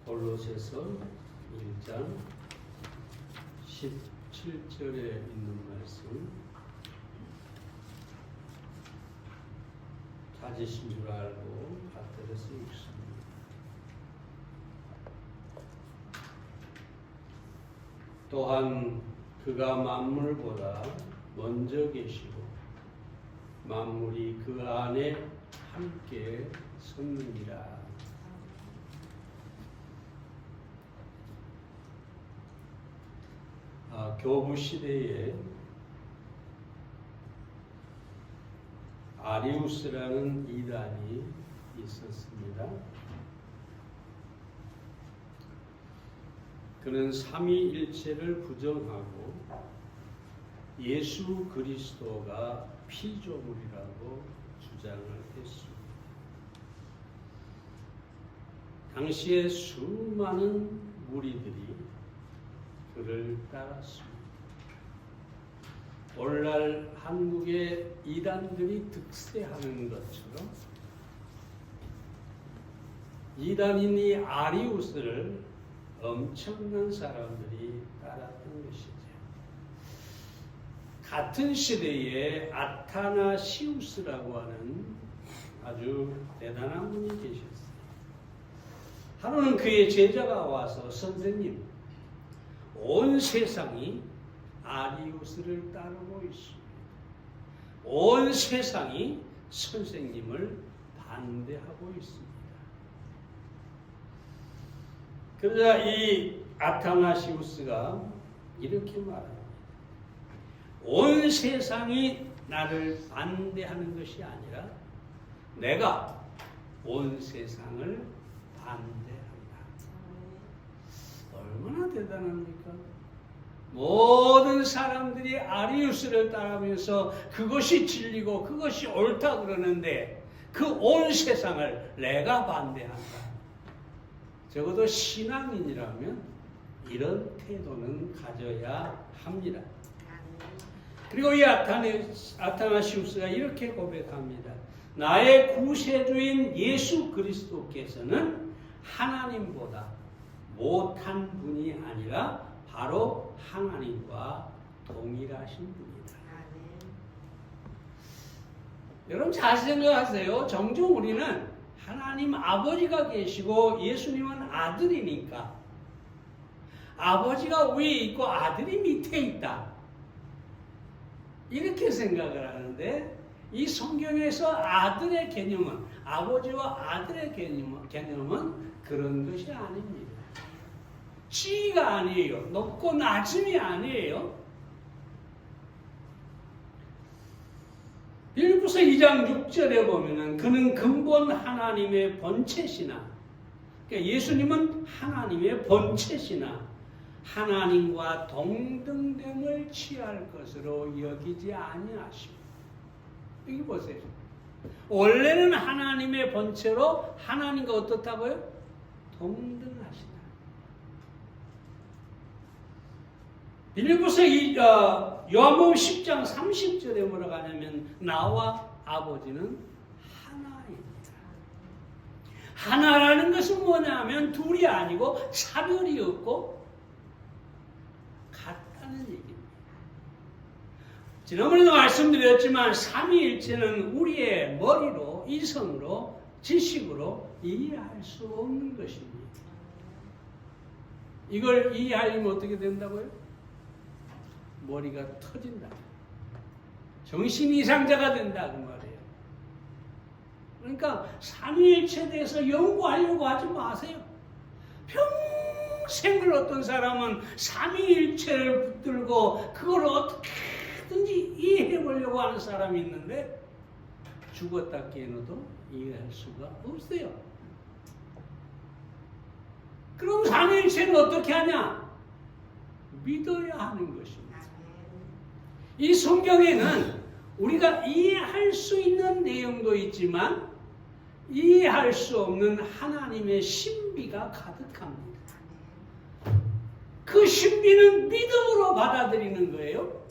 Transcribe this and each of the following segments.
골로새서 1장 17절에 있는 말씀, 찾으신 줄 알고 받들어서 읽습니다. 또한 그가 만물보다 먼저 계시고 만물이 그 안에 함께 섰느니라. 교부 시대에 아리우스라는 이단이 있었습니다. 그는 삼위일체를 부정하고 예수 그리스도가 피조물이라고 주장을 했습니다. 당시에 수많은 무리들이 그를 따랐습니다. 오늘날 한국의 이단들이 득세하는 것처럼 이단인 이 아리우스를 엄청난 사람들이 따랐던 것이죠. 같은 시대에 아타나시우스라고 하는 아주 대단한 분이 계셨어요. 하루는 그의 제자가 와서, 선생님, 온 세상이 아리우스를 따르고 있습니다. 온 세상이 선생님을 반대하고 있습니다. 그러자 이 아타나시우스가 이렇게 말합니다. 온 세상이 나를 반대하는 것이 아니라 내가 온 세상을 반대한다. 얼마나 대단합니까? 모든 사람들이 아리우스를 따르면서 그것이 진리고 그것이 옳다 그러는데 그 온 세상을 내가 반대한다. 적어도 신앙인이라면 이런 태도는 가져야 합니다. 그리고 이 아타나시우스가 이렇게 고백합니다. 나의 구세주인 예수 그리스도께서는 하나님보다 못한 분이 아니라 바로 하나님과 동일하신 분이다. 여러분 잘 생각하세요. 종종 우리는 하나님 아버지가 계시고 예수님은 아들이니까 아버지가 위에 있고 아들이 밑에 있다, 이렇게 생각을 하는데 이 성경에서 아들의 개념은, 아버지와 아들의 개념은 그런 것이 아닙니다. 지위가 아니에요. 높고 낮음이 아니에요. 빌립보서 2장 6절에 보면은 그는 근본 하나님의 본체시나, 그러니까 예수님은 하나님의 본체시나 하나님과 동등됨을 취할 것으로 여기지 아니하시고, 여기 보세요. 원래는 하나님의 본체로 하나님과 어떻다고요? 동등하시다. 빌립보서 요한복음 10장 30절에 뭐라고 하냐면 나와 아버지는 하나입니다. 하나라는 것은 뭐냐면 둘이 아니고 차별이 없고 같다는 얘기입니다. 지난번에도 말씀드렸지만 삼위일체는 우리의 머리로, 이성으로, 지식으로 이해할 수 없는 것입니다. 이걸 이해하려면 어떻게 된다고요? 머리가 터진다. 정신 이상자가 된다 그 말이에요. 그러니까 삼위일체에 대해서 연구하려고 하지 마세요. 평생을 어떤 사람은 삼위일체를 붙들고 그걸 어떻게든지 이해해 보려고 하는 사람이 있는데 죽었다 깨어나도 이해할 수가 없어요. 그럼 삼위일체는 어떻게 하냐? 믿어야 하는 것입니다. 이 성경에는 우리가 이해할 수 있는 내용도 있지만 이해할 수 없는 하나님의 신비가 가득합니다. 그 신비는 믿음으로 받아들이는 거예요.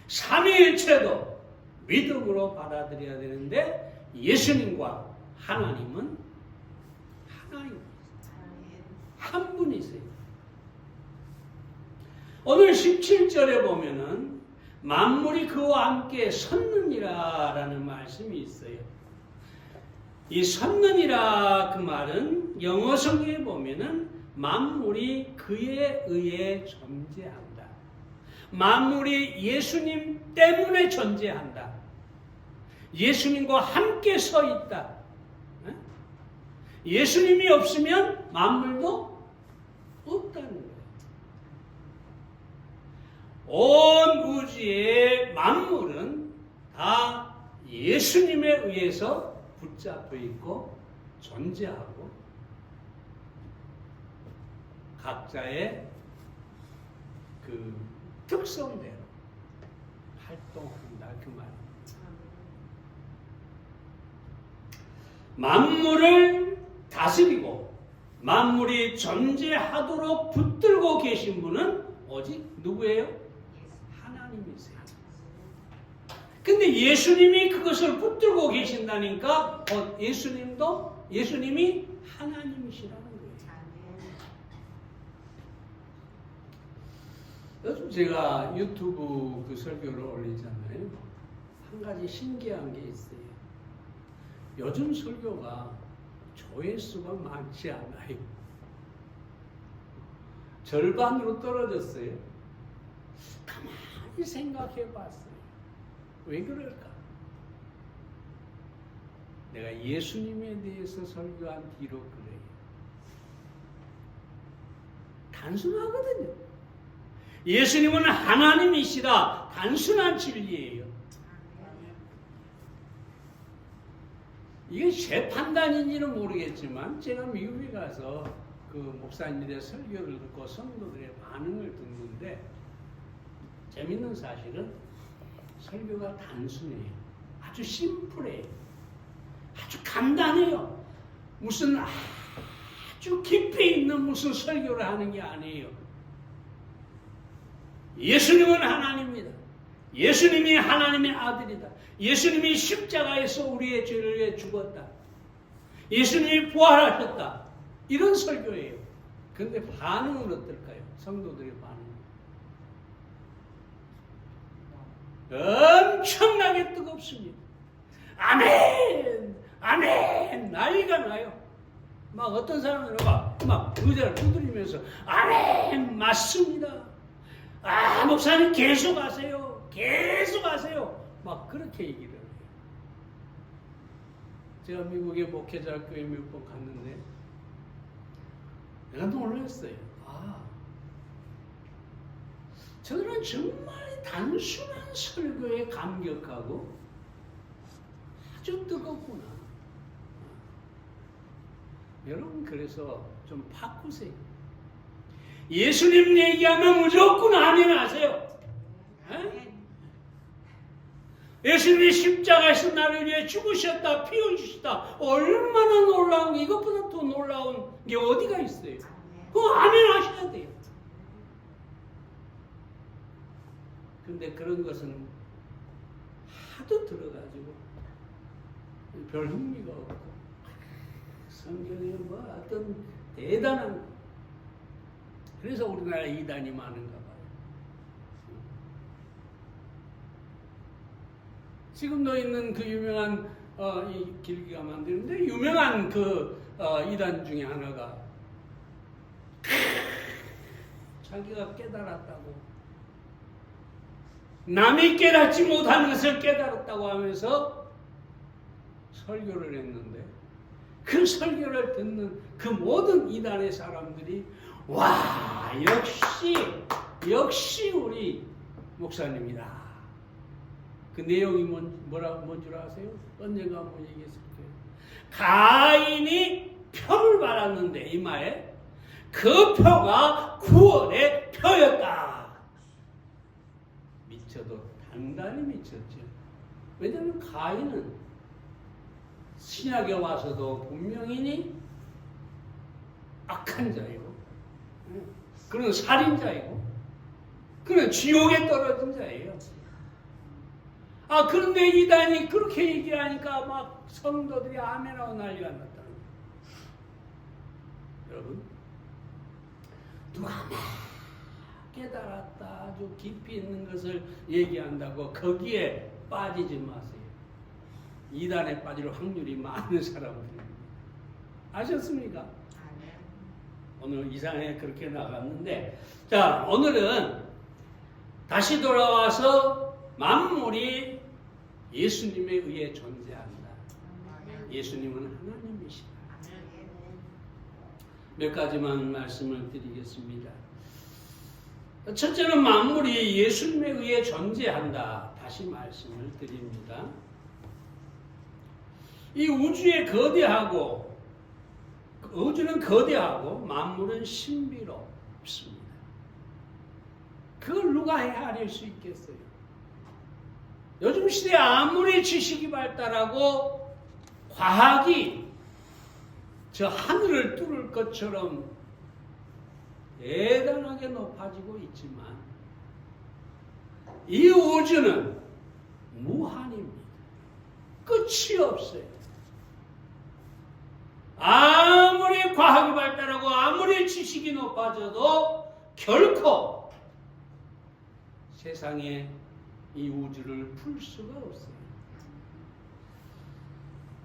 삼위일체도 믿음으로 받아들여야 되는데 예수님과 하나님은 하나입니다. 한 분이세요. 오늘 17절에 보면은 만물이 그와 함께 섰느니라 라는 말씀이 있어요. 이 섰느니라 그 말은 영어 성경에 보면은 만물이 그에 의해 존재한다. 만물이 예수님 때문에 존재한다. 예수님과 함께 서 있다. 예수님이 없으면 만물도 없다는 거예요. 온 우주의 만물은 다 예수님에 의해서 붙잡혀 있고 존재하고 각자의 그 특성대로 활동한다 그 말입니다. 만물을 다스리고 만물이 존재하도록 붙들고 계신 분은 오직 누구예요? 하나님이세요. 근데 예수님이 그것을 붙들고 계신다니까 예수님이 하나님이시라는 거예요. 요즘 제가 유튜브 그 설교를 올리잖아요. 한 가지 신기한 게 있어요. 요즘 설교가 조회수가 많지 않아요. 절반으로 떨어졌어요. 가만히 생각해 봤어요. 왜 그럴까? 내가 예수님에 대해서 설교한 뒤로 그래요. 단순하거든요. 예수님은 하나님이시라 단순한 진리예요. 이게 제 판단인지는 모르겠지만 제가 미국에 가서 그 목사님들의 설교를 듣고 성도들의 반응을 듣는데 재밌는 사실은 설교가 단순해요. 아주 심플해요. 아주 간단해요. 무슨 아주 깊이 있는 무슨 설교를 하는 게 아니에요. 예수님은 하나님입니다. 예수님이 하나님의 아들이다. 예수님이 십자가에서 우리의 죄를 위해 죽었다. 예수님이 부활하셨다. 이런 설교예요. 그런데 반응은 어떨까요? 성도들의 반응. 엄청나게 뜨겁습니다. 아멘! 아멘! 난리가 나요. 막 어떤 사람들은 막 의자를 두드리면서 아멘! 맞습니다. 아, 목사님 계속 하세요. 계속 하세요. 막 그렇게 얘기를 해요. 제가 미국의 목회자 교회 몇 번 갔는데 내가 놀랐어요. 저들은 정말 단순한 설교에 감격하고 아주 뜨겁구나. 여러분 그래서 좀 바꾸세요. 예수님 얘기하면 무조건 아멘 하세요. 예수님이 십자가에서 나를 위해 죽으셨다, 피 흘리셨다. 얼마나 놀라운, 이것보다 더 놀라운 게 어디가 있어요? 그거 아멘 하셔야 돼요. 근데 그런 것은 하도 들어가지고 별 흥미가 없고 성경에 뭐 어떤 대단한 거. 그래서 우리나라 이단이 많은가 봐요. 지금도 있는 그 유명한 이 길기가 만드는데 유명한 그 이단 중에 하나가 자기가 깨달았다고 남이 깨닫지 못한 것을 깨달았다고 하면서 설교를 했는데 그 설교를 듣는 그 모든 이단의 사람들이 와 역시 우리 목사님이다. 그 내용이 뭔 줄 아세요? 언젠가 한번 얘기했을 거예요. 가인이 표를 받았는데 이마에 그 표가 구원의 표였다. 미쳐도 단단히 미쳤죠. 왜냐하면 가인은 신약에 와서도 분명히 악한 자이고 그는 살인자이고 그는 지옥에 떨어진 자예요. 그런데 이단이 그렇게 얘기하니까 막 성도들이 아멘하고 난리가 났다는 거예요. 여러분 누가 막 깨달았다 아주 깊이 있는 것을 얘기한다고 거기에 빠지지 마세요. 이단에 빠질 확률이 많은 사람들입니다. 아셨습니까? 오늘 이상하게 그렇게 나갔는데, 자, 오늘은 다시 돌아와서 만물이 예수님에 의해 존재한다. 예수님은 하나님이시다. 몇 가지만 말씀을 드리겠습니다. 첫째는 만물이 예수님에 의해 존재한다. 다시 말씀을 드립니다. 이 우주에 거대하고, 우주는 거대하고 만물은 신비롭습니다. 그걸 누가 헤아릴 수 있겠어요? 요즘 시대에 아무리 지식이 발달하고 과학이 저 하늘을 뚫을 것처럼 대단하게 높아지고 있지만 이 우주는 무한입니다. 끝이 없어요. 아무리 과학이 발달하고 아무리 지식이 높아져도 결코 세상에 이 우주를 풀 수가 없어요.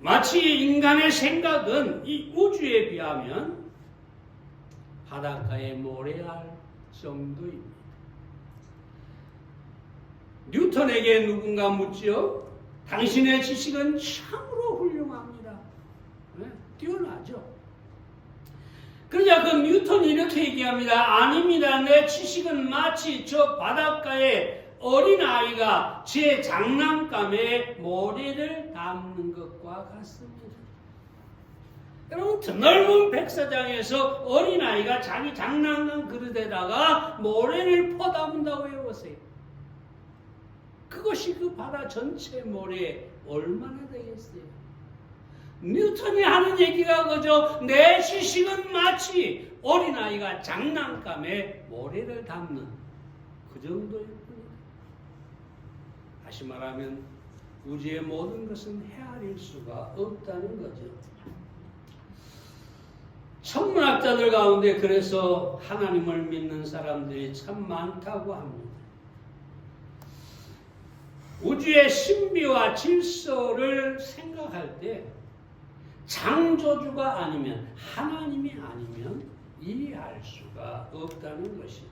마치 인간의 생각은 이 우주에 비하면 바닷가의 모래알 정도입니다. 뉴턴에게 누군가 묻지요. 당신의 지식은 참으로 훌륭합니다. 네? 뛰어나죠. 그러자 그 뉴턴이 이렇게 얘기합니다. 아닙니다. 내 지식은 마치 저 바닷가의 어린아이가 제 장난감에 모래를 담는 것과 같습니다. 여러분, 드넓은 백사장에서 어린아이가 자기 장난감 그릇에다가 모래를 퍼담는다고 해보세요. 그것이 그 바다 전체 모래에 얼마나 되겠어요? 뉴턴이 하는 얘기가 그저 내 지식은 마치 어린아이가 장난감에 모래를 담는 그 정도일 뿐이다. 다시 말하면 우주의 모든 것은 헤아릴 수가 없다는 거죠. 천문학자들 가운데 그래서 하나님을 믿는 사람들이 참 많다고 합니다. 우주의 신비와 질서를 생각할 때 창조주가 아니면, 하나님이 아니면 이해할 수가 없다는 것이죠.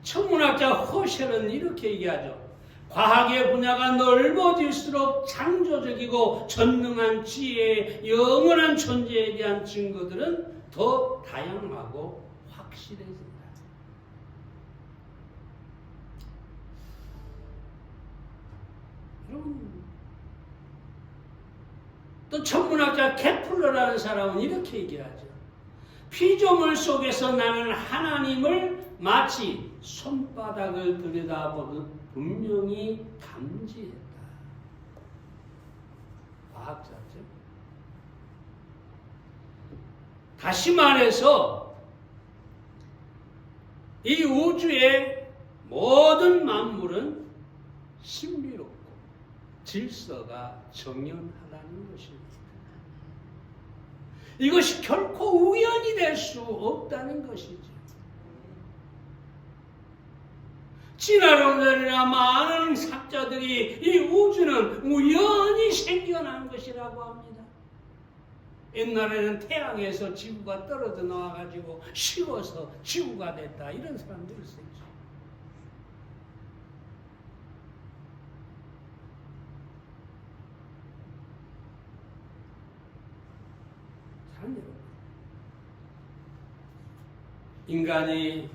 천문학자 허셸은 이렇게 얘기하죠. 과학의 분야가 넓어질수록 창조적이고 전능한 지혜의 영원한 존재에 대한 증거들은 더 다양하고 확실해진다. 또 천문학자 케플러라는 사람은 이렇게 얘기하죠. 피조물 속에서 나는 하나님을 마치 손바닥을 들여다보듯 분명히 감지했다. 과학자죠. 다시 말해서 이 우주의 모든 만물은 신비롭고 질서가 정연하다는 것입니다. 이것이 결코 우연이 될 수 없다는 것이죠. 진화론자나 많은 학자들이 이 우주는 우연히 생겨난 것이라고 합니다. 옛날에는 태양에서 지구가 떨어져 나와가지고 식어서 지구가 됐다, 이런 사람들이 있어요. 인간이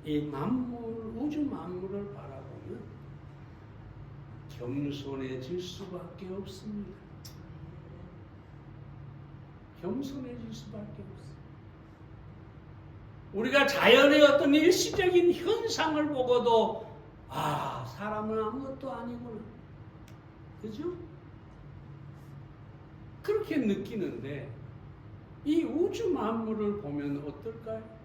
이 만물, 우주 만물을 바라보면 겸손해질 수밖에 없습니다. 겸손해질 수밖에 없습니다. 우리가 자연의 어떤 일시적인 현상을 보고도 사람은 아무것도 아니구나, 그죠? 그렇게 느끼는데 이 우주 만물을 보면 어떨까요?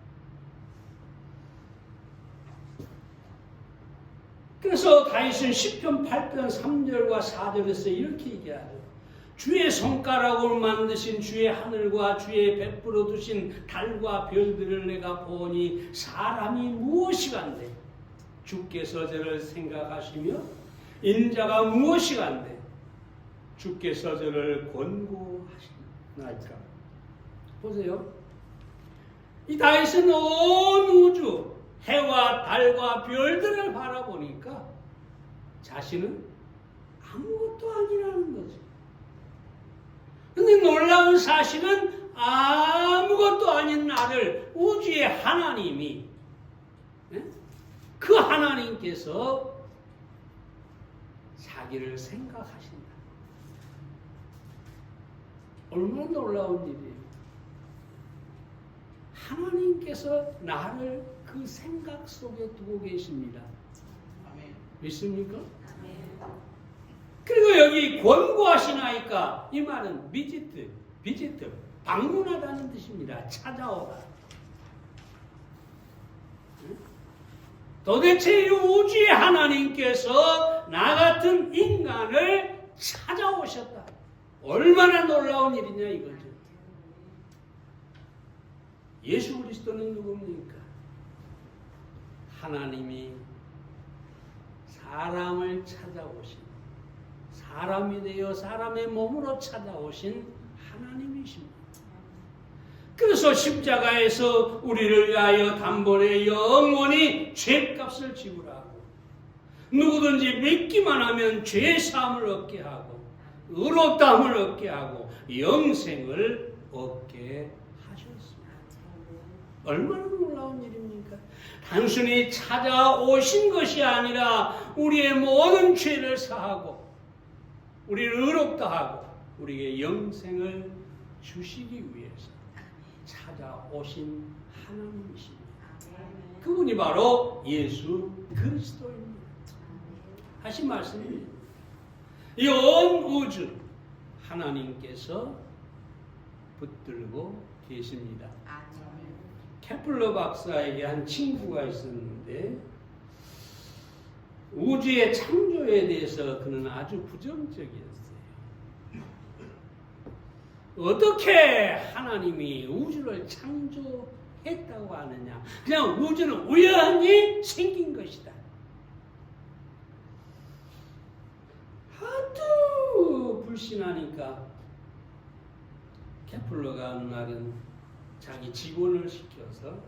그래서 다윗은 시편 8편 3절과 4절에서 이렇게 얘기하죠. 주의 손가락으로 만드신 주의 하늘과 주의 베풀어 두신 달과 별들을 내가 보니 사람이 무엇이간데 주께서 저를 생각하시며 인자가 무엇이간데 주께서 저를 권고하시나이까. 보세요. 이 다윗은 온 우주 해와 달과 별들을 바라보니까 자신은 아무것도 아니라는 거죠. 근데 놀라운 사실은 아무것도 아닌 나를 우주의 하나님이, 그 하나님께서 자기를 생각하신다. 얼마나 놀라운 일이에요. 하나님께서 나를 그 생각 속에 두고 계십니다. 믿습니까? 그리고 여기 권고하시나이까, 이 말은 비지트, 방문하다는 뜻입니다. 찾아오다. 도대체 이 우주의 하나님께서 나 같은 인간을 찾아오셨다. 얼마나 놀라운 일이냐 이거죠. 예수 그리스도는 누굽니까? 하나님이 사람을 찾아오신, 사람이 되어 사람의 몸으로 찾아오신 하나님이십니다. 그래서 십자가에서 우리를 위하여 단번에 영원히 죄값을 지불하고 누구든지 믿기만 하면 죄 사함을 얻게 하고 의롭다함을 얻게 하고 영생을 얻게 하셨습니다. 얼마나 놀라운 일입니까? 단순히 찾아오신 것이 아니라 우리의 모든 죄를 사하고 우리를 의롭다 하고 우리에게 영생을 주시기 위해서 찾아오신 하나님이십니다. 그분이 바로 예수 그리스도입니다. 하신 말씀입니다. 이 온 우주 하나님께서 붙들고 계십니다. 케플러 박사에게 한 친구가 있었는데 우주의 창조에 대해서 그는 아주 부정적이었어요. 어떻게 하나님이 우주를 창조했다고 하느냐? 그냥 우주는 우연히 생긴 것이다. 하도 불신하니까 케플러가 어느 날은 자기 직원을 시켜서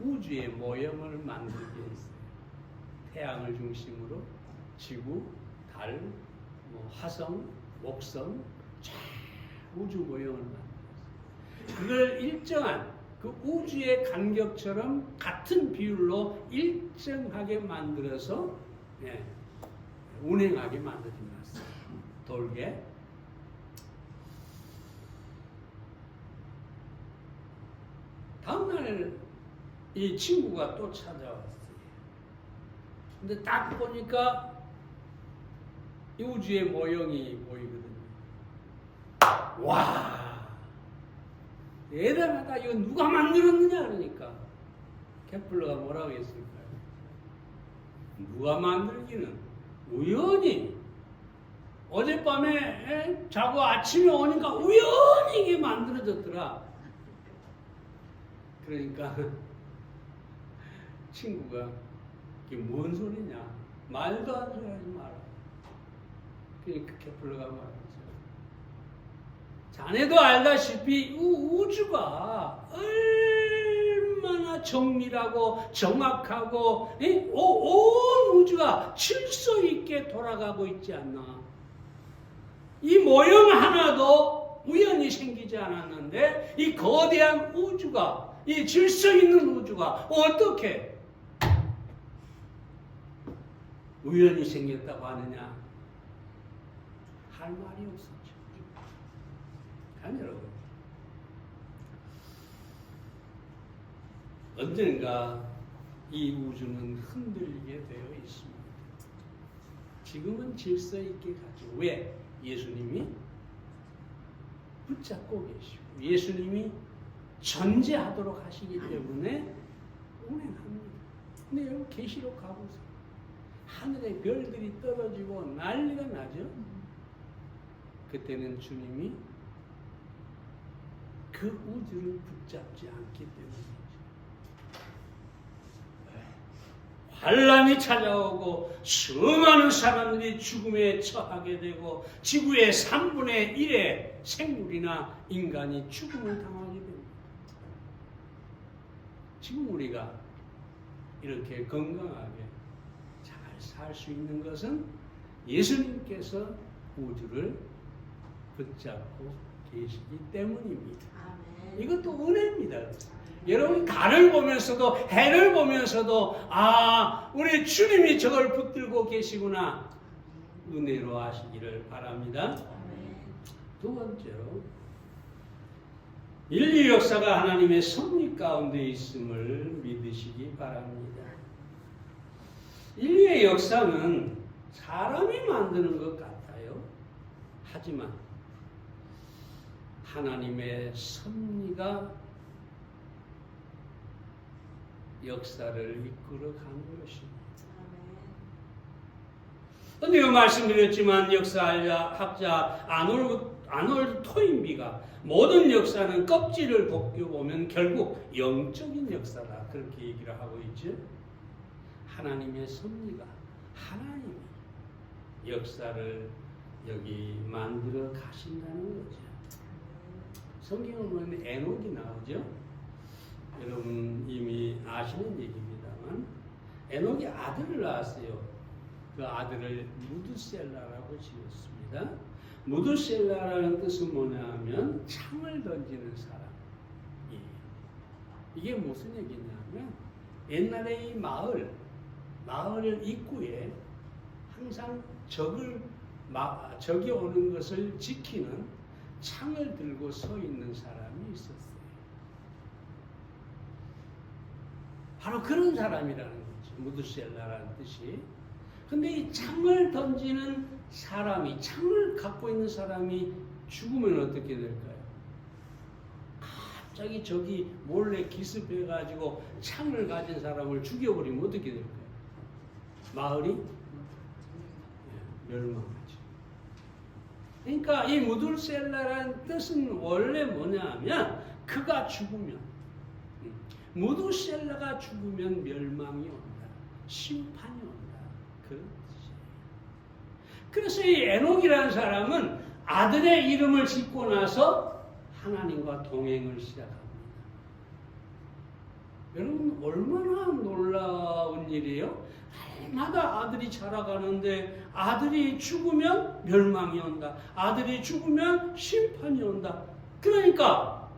우주의 모형을 만들게 했어요. 태양을 중심으로 지구, 달, 화성, 목성, 쫙 우주 모형을 만들었어요. 그걸 일정한 그 우주의 간격처럼 같은 비율로 일정하게 만들어서 운행하게 만들어놨어요. 돌게. 다음날 이 친구가 또 찾아왔어요. 근데 딱 보니까 이 우주의 모형이 보이거든요. 와, 대단하다. 이거 누가 만들었느냐 그러니까 케플러가 뭐라고 했을까요? 누가 만들기는 우연히 어젯밤에 자고 아침에 오니까 우연히 이게 만들어졌더라. 그러니까 친구가 이게 뭔 소리냐? 말도 안 소리 하지 마라. 그러니까 케플러가 말하죠. 자네도 알다시피 우주가 얼마나 정밀하고 정확하고 온 우주가 질서 있게 돌아가고 있지 않나. 이 모형 하나도 우연히 생기지 않았는데 이 거대한 우주가, 이 질서 있는 우주가 어떻게 우연히 생겼다고 하느냐? 할 말이 없었죠. 여러분, 언젠가 이 우주는 흔들리게 되어 있습니다. 지금은 질서 있게 가죠. 왜? 예수님이 붙잡고 계시고 예수님이 전제하도록 하시기 때문에 운행합니다. 근데 여러분 계시록 가보세요. 하늘에 별들이 떨어지고 난리가 나죠. 그때는 주님이 그 우주를 붙잡지 않기 때문이죠. 환란이 찾아오고 수많은 사람들이 죽음에 처하게 되고 지구의 3분의 1의 생물이나 인간이 죽음을 당하게 됩니다. 지금 우리가 이렇게 건강하게 잘 살 수 있는 것은 예수님께서 우주를 붙잡고 계시기 때문입니다. 아멘. 이것도 은혜입니다. 여러분 달을 보면서도 해를 보면서도 우리 주님이 저걸 붙들고 계시구나 은혜로 하시기를 바랍니다. 아멘. 두 번째로 인류 역사가 하나님의 섭리 가운데 있음을 믿으시기 바랍니다. 인류의 역사는 사람이 만드는 것 같아요. 하지만 하나님의 섭리가 역사를 이끌어가는 것입니다. 언제가 말씀드렸지만 역사학자 아놀드 토인비가 모든 역사는 껍질을 벗겨보면 결국 영적인 역사다 그렇게 얘기를 하고 있죠. 하나님의 섭리가 하나님이 역사를 여기 만들어 가신다는 거죠. 성경을 보면 에녹이 나오죠. 여러분 이미 아시는 얘기입니다만 에녹이 아들을 낳았어요. 그 아들을 무드셀라라고 지었습니다. 무드셀라라는 뜻은 뭐냐면 창을 던지는 사람. 이게 무슨 얘기냐면 옛날에 이 마을 입구에 항상 적이 오는 것을 지키는 창을 들고 서 있는 사람이 있었어요. 바로 그런 사람이라는 거죠. 무드셀라라는 뜻이. 근데 이 창을 던지는 사람이, 창을 갖고 있는 사람이 죽으면 어떻게 될까요? 갑자기 적이 몰래 기습해가지고 창을 가진 사람을 죽여버리면 어떻게 될까요? 마을이 멸망하죠. 그러니까 이 무드셀라라는 뜻은 원래 뭐냐면 그가 죽으면 무드셀라가 죽으면 멸망이 온다. 심판이 온다. 그런 뜻이에요. 그래서 이 에녹이라는 사람은 아들의 이름을 짓고 나서 하나님과 동행을 시작합니다. 여러분 얼마나 놀라운 일이에요? 날마다 아들이 자라가는데 아들이 죽으면 멸망이 온다. 아들이 죽으면 심판이 온다. 그러니까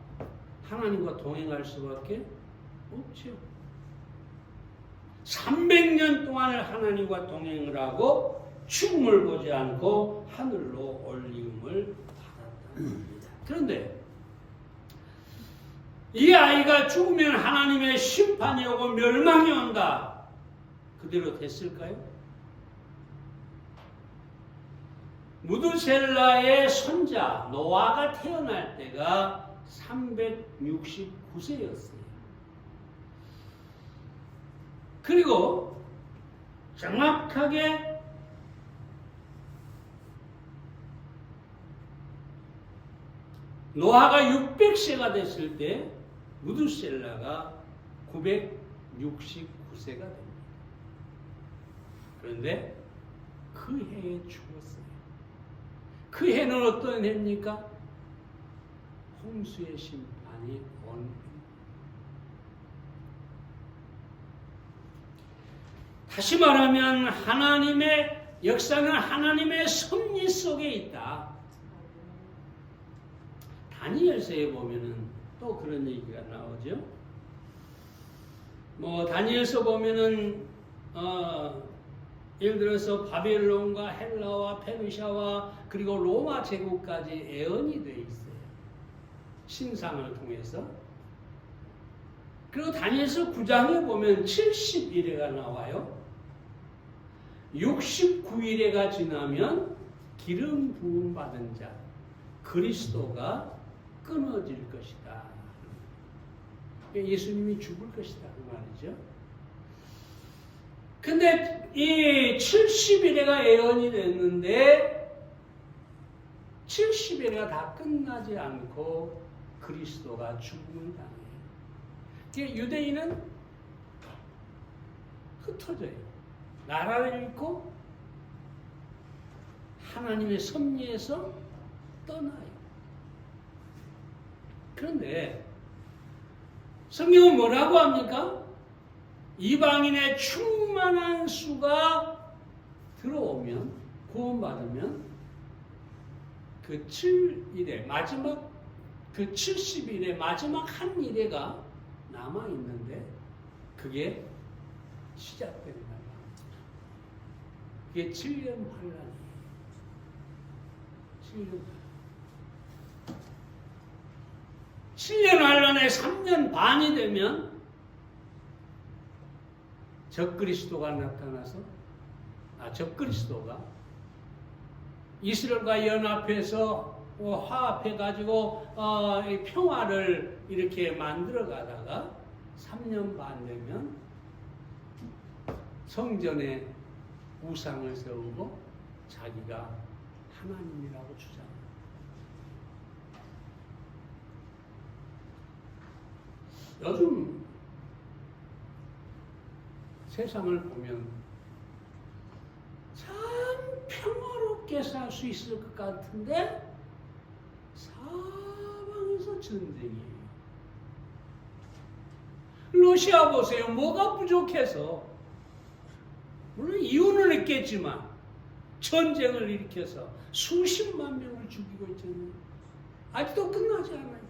하나님과 동행할 수밖에 없죠. 300년 동안을 하나님과 동행을 하고 죽음을 보지 않고 하늘로 올림을 받았다는 겁니다. 그런데 이 아이가 죽으면 하나님의 심판이 오고 멸망이 온다. 그대로 됐을까요? 무드셀라의 손자 노아가 태어날 때가 369세였어요. 그리고 정확하게 노아가 600세가 됐을 때 무드셀라가 969세가 됩니다. 그런데 그 해에 죽었어요. 그 해는 어떤 해입니까? 홍수의 심판이 온 해입니다. 다시 말하면 하나님의 역사는 하나님의 섭리 속에 있다. 다니엘서에 보면은 또 그런 얘기가 나오죠. 다니엘서 보면은 예를 들어서 바벨론과 헬라와 페르시아와 그리고 로마 제국까지 예언이 되어 있어요. 신상을 통해서. 그리고 다니엘서 9장에 보면 70일에가 나와요. 69일에가 지나면 기름 부음 받은 자 그리스도가 끊어질 것이다. 예수님이 죽을 것이다 그 말이죠. 근데 이 70일에가 예언이 됐는데 70일가 다 끝나지 않고 그리스도가 죽음을 당해요. 유대인은 흩어져요. 나라를 잃고 하나님의 섭리에서 떠나요. 그런데 성경은 뭐라고 합니까? 이방인의 충만한 수가 들어오면, 구원받으면 그 7일의 마지막, 그 70일의 마지막 한 일회가 남아있는데 그게 시작되는 거예요. 그게 7년 환란이에요. 7년 환란에 3년 반이 되면 적그리스도가 나타나서 적그리스도가 이스라엘과 연합해서 화합해가지고 평화를 이렇게 만들어 가다가 3년 반 되면 성전에 우상을 세우고 자기가 하나님이라고 주장합니다. 요즘 세상을 보면 참 평화롭게 살 수 있을 것 같은데 사방에서 전쟁이에요. 러시아 보세요. 뭐가 부족해서, 물론 이유는 있겠지만 전쟁을 일으켜서 수십만 명을 죽이고 있잖아요. 아직도 끝나지 않아요.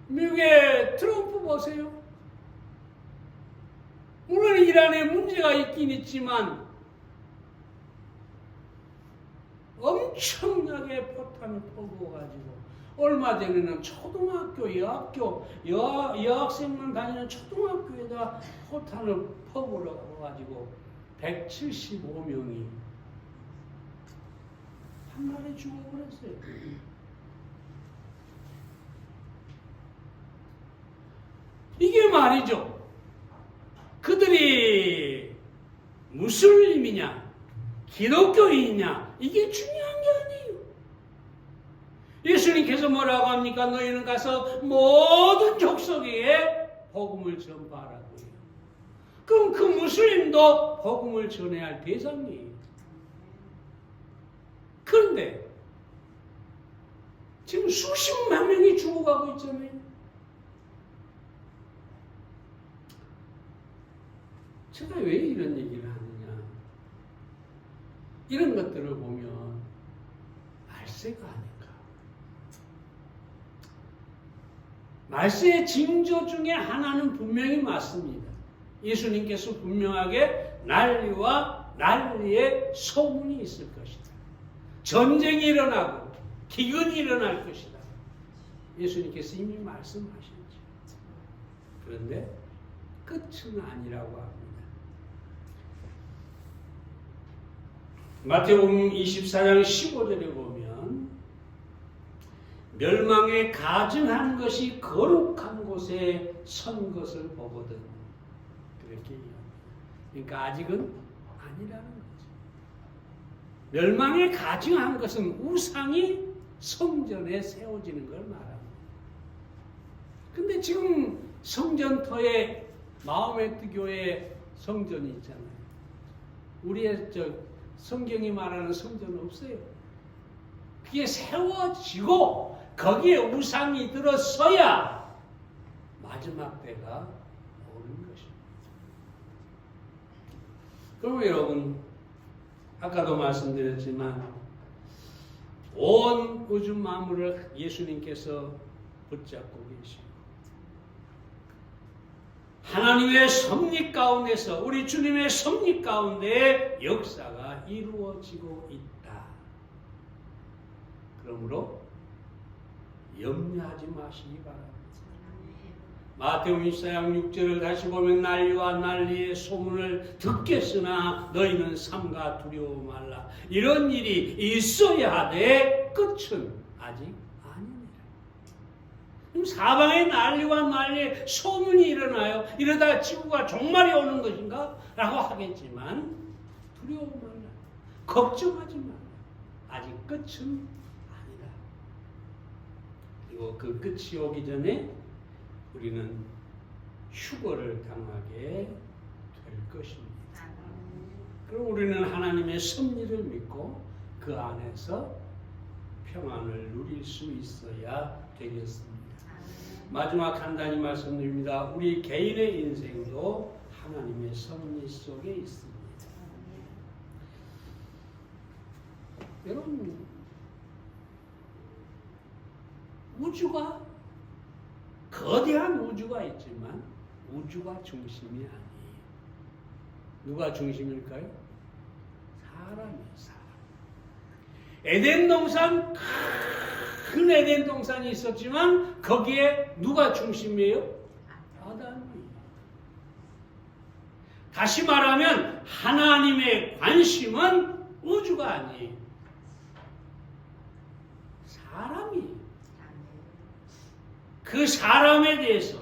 미국의 트럼프 보세요. 물론 이란에 문제가 있긴 있지만 엄청나게 포탄을 퍼부어가지고 얼마 전에는 초등학교, 여학생만 다니는 초등학교에다 포탄을 퍼부어가지고 175명이 한 마리 죽어버렸어요. 이게 말이죠. 그들이 무슬림이냐 기독교인이냐 이게 중요한 게 아니에요. 예수님께서 뭐라고 합니까? 너희는 가서 모든 족속에 복음을 전파하라고 해요. 그럼 그 무슬림도 복음을 전해야 할 대상이에요. 그런데 지금 수십만 명이 죽어가고 있잖아요. 제가 왜 이런 얘기를 하느냐. 이런 것들을 보면 말세가 아닌가. 말세의 징조 중에 하나는 분명히 맞습니다. 예수님께서 분명하게 난리와 난리의 소문이 있을 것이다. 전쟁이 일어나고 기근이 일어날 것이다. 예수님께서 이미 말씀하셨죠. 그런데 끝은 아니라고 합니다. 마태복음 24장 15절에 보면 멸망에 가증한 것이 거룩한 곳에 선 것을 보거든. 그렇게 얘기합니다. 그러니까 아직은 아니라는 거죠. 멸망에 가증한 것은 우상이 성전에 세워지는 걸 말합니다. 근데 지금 성전터에 마호메트 교회 성전이 있잖아요. 우리의 성경이 말하는 성전은 없어요. 그게 세워지고 거기에 우상이 들어서야 마지막 때가 오는 것입니다. 그럼 여러분, 아까도 말씀드렸지만 온 우주 만물을 예수님께서 붙잡고 계시고 하나님의 섭리 가운데서 우리 주님의 섭리 가운데 역사가 이루어지고 있다. 그러므로 염려하지 마시기 바랍니다. 마태복음 24장 6절을 다시 보면 난리와 난리의 소문을 듣겠으나 너희는 삼가 두려워 말라. 이런 일이 있어야 하되 끝은 아직 아닙니다. 그럼 사방에 난리와 난리의 소문이 일어나요. 이러다 지구가 종말이 오는 것인가? 라고 하겠지만 두려워 말라. 걱정하지 말라. 아직 끝은 아니다. 그리고 그 끝이 오기 전에 우리는 휴거를 당하게 될 것입니다. 그럼 우리는 하나님의 섭리를 믿고 그 안에서 평안을 누릴 수 있어야 되겠습니다. 마지막 간단히 말씀드립니다. 우리 개인의 인생도 하나님의 섭리 속에 있습니다. 여러분, 우주가 거대한 우주가 있지만 우주가 중심이 아니에요. 누가 중심일까요? 사람이에요. 사람. 에덴 동산, 큰 에덴 동산이 있었지만 거기에 누가 중심이에요? 아담이에요. 다시 말하면 하나님의 관심은 우주가 아니에요. 사람이에요. 그 사람에 대해서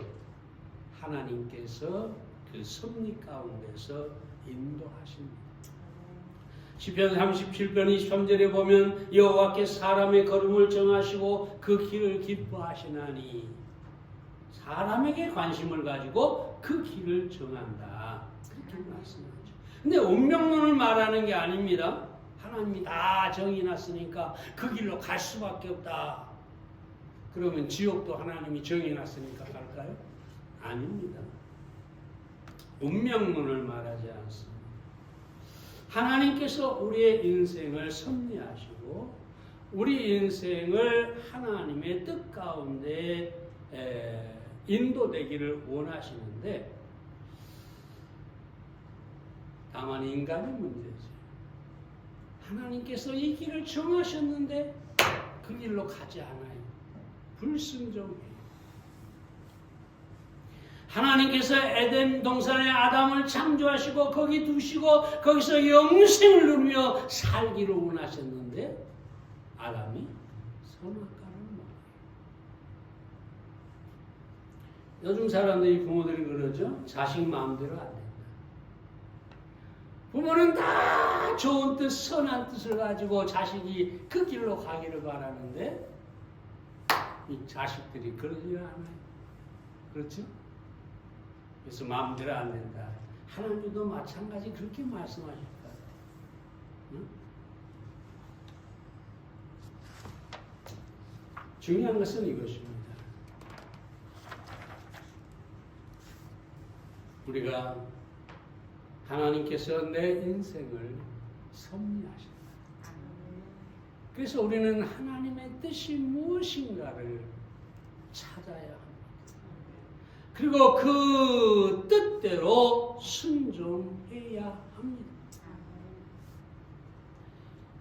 하나님께서 그 섭리 가운데서 인도하십니다. 시편 37편 23절에 보면 여호와께서 사람의 걸음을 정하시고 그 길을 기뻐하시나니, 사람에게 관심을 가지고 그 길을 정한다. 그렇게 말씀하죠. 근데 운명론을 말하는 게 아닙니다. 하나님이 다 정해놨으니까 그 길로 갈 수밖에 없다. 그러면 지옥도 하나님이 정해놨으니까 갈까요? 아닙니다. 운명론을 말하지 않습니다. 하나님께서 우리의 인생을 섭리하시고 우리 인생을 하나님의 뜻 가운데 인도되기를 원하시는데, 다만 인간의 문제죠. 하나님께서 이 길을 정하셨는데 그 길로 가지 않아요. 불순종이에요. 하나님께서 에덴 동산에 아담을 창조하시고 거기 두시고 거기서 영생을 누리며 살기를 원하셨는데 아담이 선악과를 먹어요. 요즘 사람들이, 부모들이 그러죠. 자식 마음대로 안 된다. 부모는 다 좋은 뜻, 선한 뜻을 가지고 자식이 그 길로 가기를 바라는데 이 자식들이 그러지 않아요. 그렇죠? 그래서 마음대로 안 된다. 하나님도 마찬가지 그렇게 말씀하실 것 같아요. 응? 중요한 것은 이것입니다. 우리가 하나님께서 내 인생을 섭리하신다. 그래서 우리는 하나님의 뜻이 무엇인가를 찾아야 합니다. 그리고 그 뜻대로 순종해야 합니다.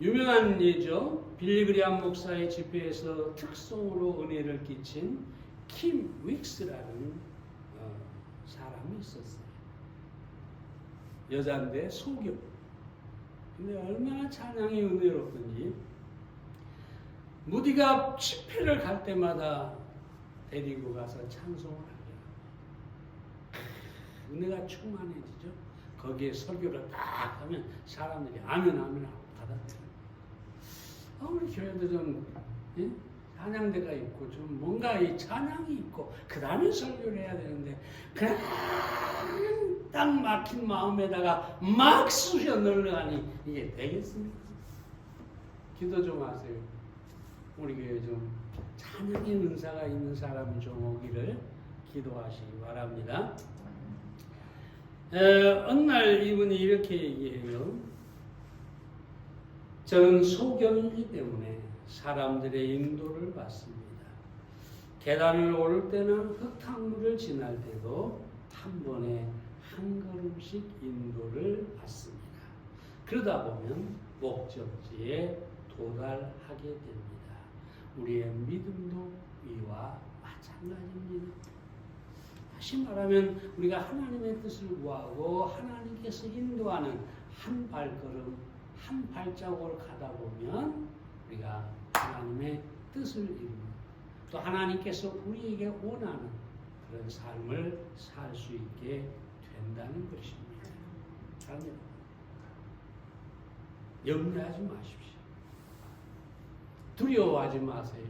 유명한 예죠. 빌리그리암 목사의 집회에서 특송으로 은혜를 끼친 킴 윅스라는 사람이 있었어요. 여자인데 소교. 근데 얼마나 찬양이 은혜롭던지 무디가 집회를 갈 때마다 데리고 가서 찬송을 하게 합니다. 은혜가 충만해지죠. 거기에 설교를 딱 하면 사람들이 아멘 아멘 하고 받아들여요. 우리 교회도 좀 찬양대가 있고 좀 뭔가 이 찬양이 있고 그 다음에 설교를 해야 되는데 그냥 딱 막힌 마음에다가 막 쑤셔 넣으려니 이게 되겠습니까? 기도 좀 하세요. 우리 교회 좀 찬양의 은사가 있는 사람이 좀 오기를 기도하시기 바랍니다. 어느 날 이분이 이렇게 얘기해요. 저는 소경이기 때문에 사람들의 인도를 받습니다. 계단을 오를 때는 흙탕물을 지날 때도 한 번에 한 걸음씩 인도를 받습니다. 그러다 보면 목적지에 도달하게 됩니다. 우리의 믿음도 이와 마찬가지입니다. 다시 말하면 우리가 하나님의 뜻을 구하고 하나님께서 인도하는 한 발걸음, 한 발자국을 가다 보면 우리가 하나님의 뜻을 이루는, 또 하나님께서 우리에게 원하는 그런 삶을 살 수 있게 된다는 것입니다. 염려하지 마십시오. 두려워하지 마세요.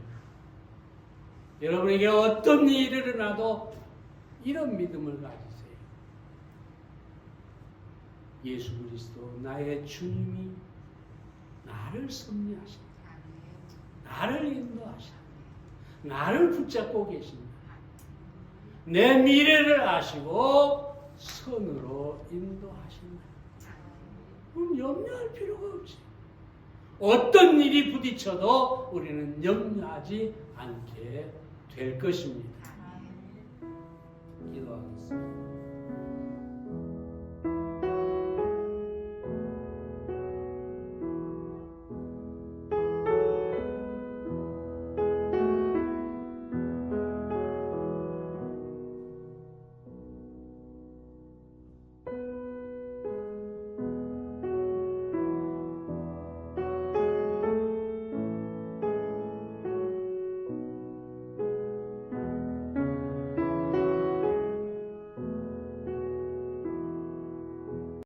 여러분에게 어떤 일이 일어나도 이런 믿음을 가지세요. 예수 그리스도 나의 주님이 나를 섭리하신다. 나를 인도하신다. 나를 붙잡고 계신다. 내 미래를 아시고 선으로 인도하신다. 그럼 염려할 필요가 없지. 어떤 일이 부딪혀도 우리는 염려하지 않게 될 것입니다. 기도하겠습니다.